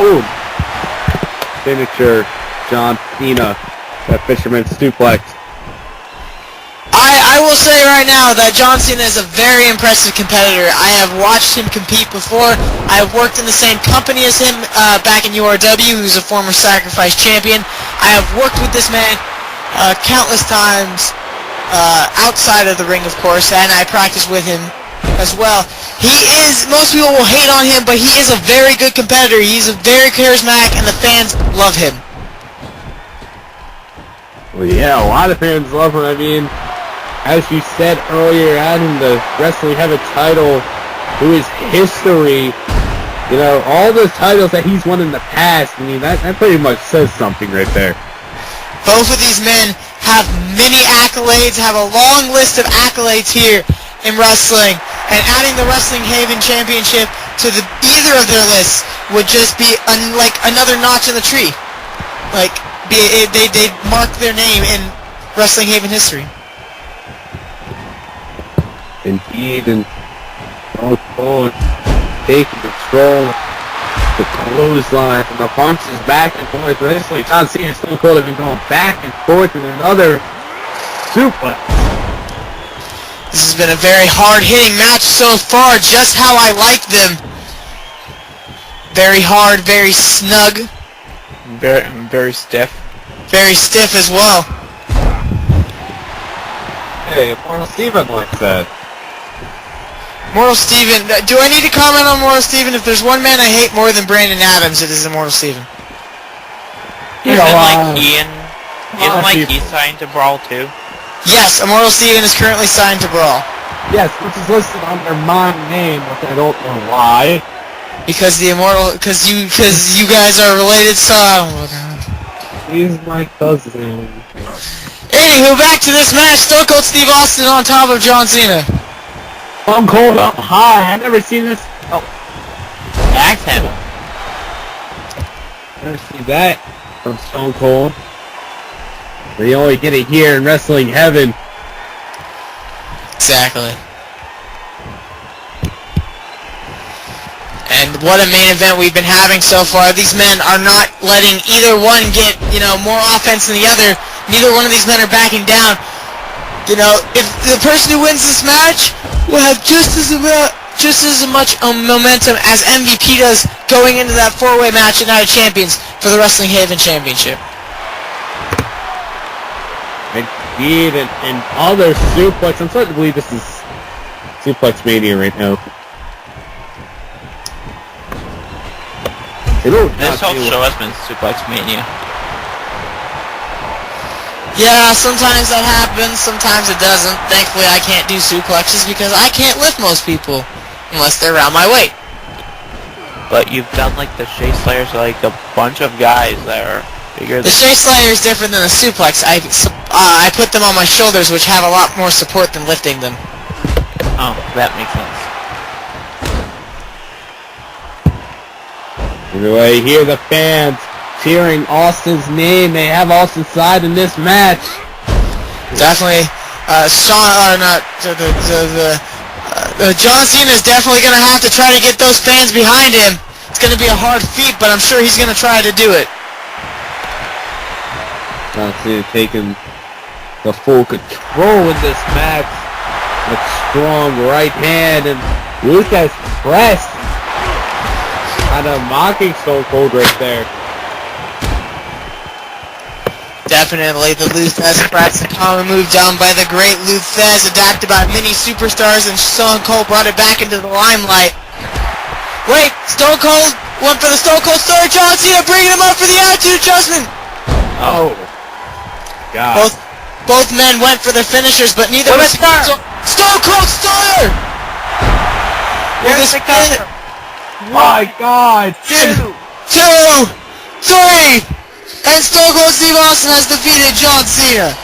Boom. Signature John Cena. That fisherman suplex. I will say right now that John Cena is a very impressive competitor. I have watched him compete before. I have worked in the same company as him back in URW, who's a former Sacrifice champion. I have worked with this man countless times outside of the ring, of course, and I practice with him as well. Most people will hate on him, but he is a very good competitor. He's a very charismatic, and the fans love him. Well, yeah, a lot of fans love him. I mean, as you said earlier, adding the Wrestling Heaven title to his history, you know, all the titles that he's won in the past, I mean, that pretty much says something right there. Both of these men have many accolades, have a long list of accolades here in wrestling, and adding the Wrestling Haven Championship to either of their lists would just be like another notch in the tree. Like, they mark their name in Wrestling Haven history. Indeed, and Stone Cold taking control, the clothesline, and the punches back and forth. Basically, John Cena and Stone Cold have been going back and forth in another suplex. This has been a very hard-hitting match so far, just how I like them. Very hard, very snug. Very stiff. Very stiff as well. Hey, Immortal Steven likes that. Immortal Steven, do I need to comment on Immortal Steven? If there's one man I hate more than Brandon Adams, it is Immortal Steven. Isn't he signed to Brawl too? Yes, Immortal Steven is currently signed to Brawl. Yes, which is listed under my name, which I don't know why. Because you guys are related, so... He's my cousin. Anywho, back to this match. Stone Cold Steve Austin on top of John Cena. Stone Cold up high. I've never seen this. Oh. Axe handle. Never seen that from Stone Cold. But you only get it here in Wrestling Heaven. Exactly. And what a main event we've been having so far. These men are not letting either one get, more offense than the other. Neither one of these men are backing down. If the person who wins this match will have just as much momentum as MVP does going into that four-way match at Night of Champions for the Wrestling Haven Championship. Indeed, and other suplex. I'm starting to believe this is Suplex Mania right now. This whole show has been Suplex Mania. Yeah, sometimes that happens, sometimes it doesn't. Thankfully, I can't do suplexes because I can't lift most people unless they're around my weight. But you've done like the Shea Slayers, like a bunch of guys that are bigger than... The Shea Slayer is different than a suplex. I put them on my shoulders, which have a lot more support than lifting them. Oh, that makes sense. Anyway, hear the fans cheering Austin's name. They have Austin's side in this match. Definitely, John Cena is definitely going to have to try to get those fans behind him. It's going to be a hard feat, but I'm sure he's going to try to do it. John Cena taking the full control in this match. A strong right hand, and Lucas pressed. Kind of mocking Stone Cold right there. Definitely, the Luthez press, a common move done by the great Luthez, adapted by many superstars, and Stone Cold brought it back into the limelight. Wait, Stone Cold went for the Stone Cold Star. John Cena bringing him up for the attitude adjustment. Oh, God. Both men went for their finishers, but neither was Stone Cold Star. Here's the counter. My God! 2, 3, and Stone Cold Steve Austin has defeated John Cena.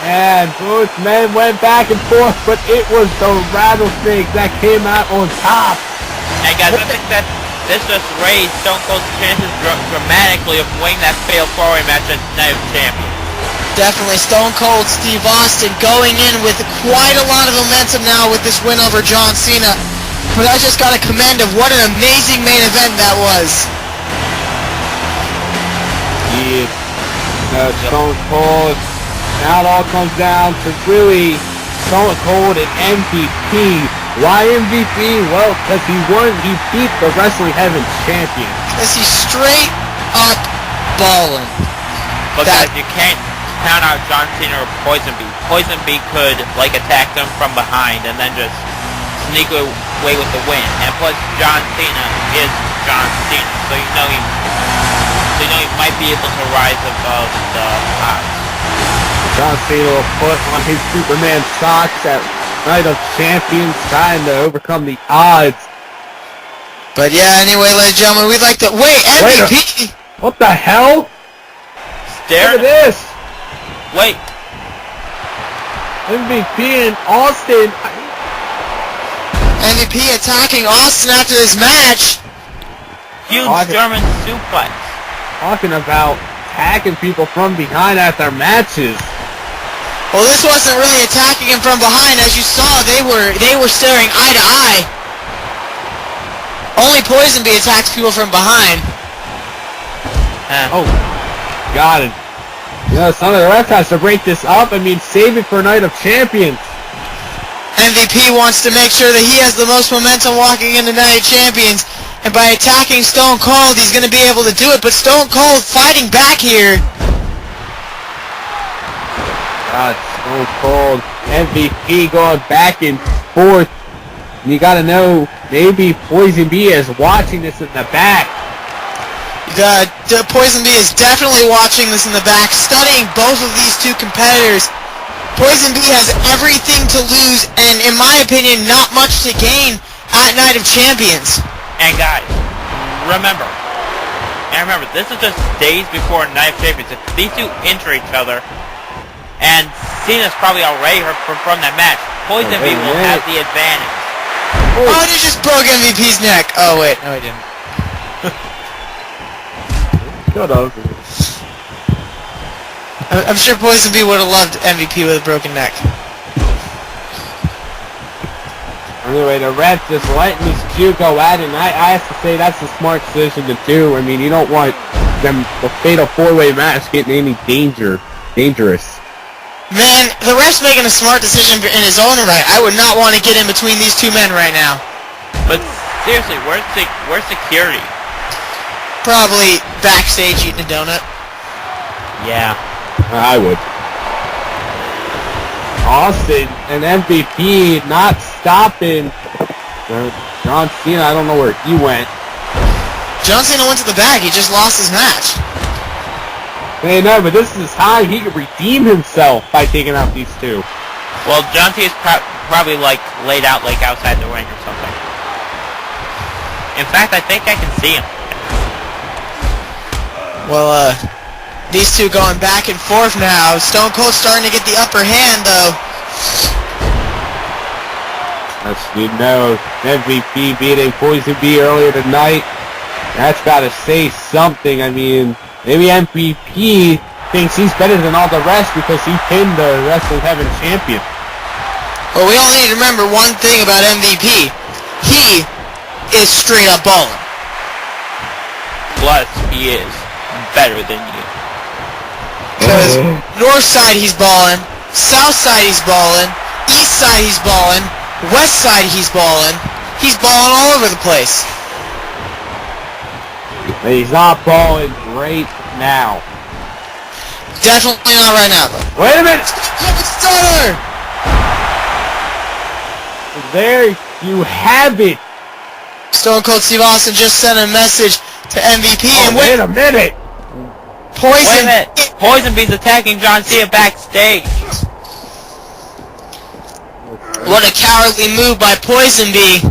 And both men went back and forth, but it was the rattlesnake that came out on top. Hey guys, I think that this just raised Stone Cold's chances dramatically of winning that failed four-way match at Night of Champions. Definitely, Stone Cold Steve Austin going in with quite a lot of momentum now with this win over John Cena. but I just got a command of what an amazing main event that was. Yeah, Stone Cold. Now it all comes down to really Stone Cold and MVP. Why MVP? Well, because he beat the Wrestling Heaven champion. Because he's straight up balling. But guys, you can't count out John Cena or PoisonBee. PoisonBee could, attack them from behind and then just sneak away with the win. And plus, John Cena is John Cena, so you know he might be able to rise above the odds. John Cena will put on his Superman socks at Night of Champions, trying to overcome the odds. But yeah, anyway, ladies and gentlemen, we'd like to... Wait, MVP! What the hell? Look at this! Wait. MVP in Austin. MVP attacking Austin after this match. Huge German suplex. Talking about attacking people from behind at their matches. Well, this wasn't really attacking him from behind. As you saw, they were staring eye to eye. Only PoisonBee attacks people from behind. Oh, got it. You know, some of the refs has to break this up. I mean, save it for Night of Champions. MVP wants to make sure that he has the most momentum walking into Night of Champions. And by attacking Stone Cold, he's going to be able to do it. But Stone Cold fighting back here. God, Stone Cold, MVP going back and forth. And you gotta know, maybe PoisonBee is watching this in the back. PoisonBee is definitely watching this in the back, studying both of these two competitors. PoisonBee has everything to lose, and in my opinion, not much to gain at Night of Champions. And guys, remember, this is just days before Night of Champions. If these two injure each other, and Cena's probably already hurt from that match, PoisonBee will have the advantage. Oh, he just broke MVP's neck. Oh, wait. No, he didn't. Shut up. I'm sure PoisonBee would have loved MVP with a broken neck. Anyway, the refs just letting these two go at it, and I have to say that's a smart decision to do. I mean, you don't want the fatal four-way match getting any dangerous. Man, the ref's making a smart decision in his own right. I would not want to get in between these two men right now. But seriously, where's security? Probably backstage eating a donut. Yeah. I would. Austin and MVP not stopping John Cena. I don't know where he went. John Cena went to the back. He just lost his match. Hey, no, but this is time he could redeem himself by taking out these two. Well, John Cena's probably laid out outside the ring or something. In fact, I think I can see him. Well, these two going back and forth now. Stone Cold starting to get the upper hand, though. As you know, MVP beating PoisonBee earlier tonight. That's got to say something. I mean, maybe MVP thinks he's better than all the rest because he pinned the Wrestling Heaven champion. Well, we all need to remember one thing about MVP. He is straight up balling. Plus, he is better than you. Because north side he's balling, south side he's balling, east side he's balling, west side he's balling. He's balling all over the place. But he's not balling right now. Definitely not right now, though. Wait a minute! Stunner! There you have it. Stone Cold Steve Austin just sent a message to MVP and wait a minute! Wait a minute! PoisonBee's attacking John Cena backstage. What a cowardly move by PoisonBee.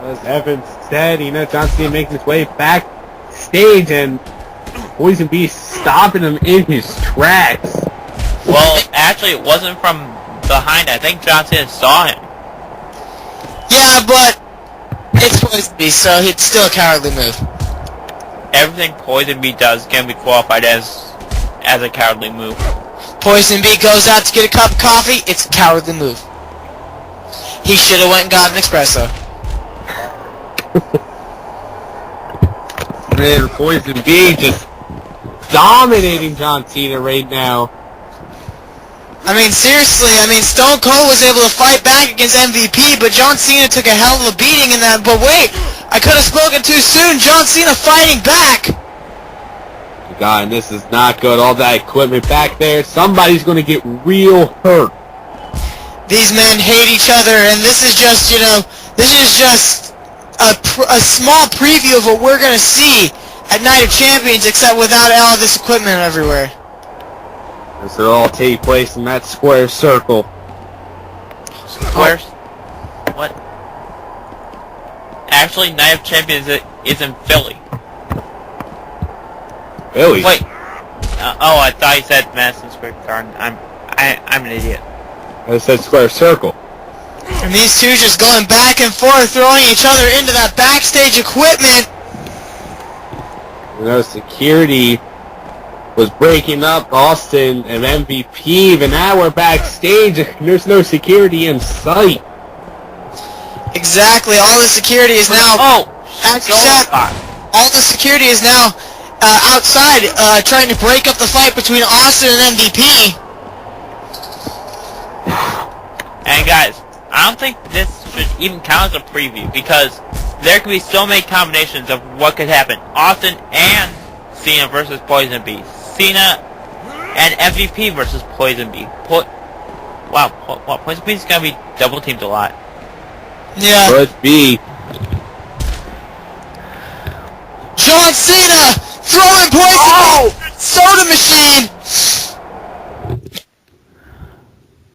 As Evans said, you know, John Cena making his way backstage and PoisonBee stopping him in his tracks. Well, actually, it wasn't from behind. I think John Cena saw him. Yeah, but it's PoisonBee, so it's still a cowardly move. Everything PoisonBee does can be qualified as a cowardly move. PoisonBee goes out to get a cup of coffee, it's a cowardly move. He should have went and got an espresso. Man, MrPoisonBee just dominating John Cena right now. I mean, seriously, Stone Cold was able to fight back against MVP, but John Cena took a hell of a beating in that. But wait, I could have spoken too soon. John Cena fighting back. God, and this is not good. All that equipment back there. Somebody's going to get real hurt. These men hate each other, and this is just, this is just a small preview of what we're going to see at Night of Champions, except without all of this equipment everywhere. This will all take place in that square circle. Squares? What? Actually, Night of Champions is in Philly. Philly? Wait. Oh, I thought you said Madison Square Garden. I'm an idiot. I said square circle. And these two just going back and forth, throwing each other into that backstage equipment. You know, security was breaking up Austin and MVP, but now we're backstage and there's no security in sight. Exactly, all the security is now... all the security is now outside, trying to break up the fight between Austin and MVP. And guys, I don't think this should even count as a preview, because there could be so many combinations of what could happen. Austin and Cena versus PoisonBee. Cena and MVP versus PoisonBee. Wow, PoisonBee's gonna be double teamed a lot. Yeah. Could be. John Cena throwing PoisonBee soda machine.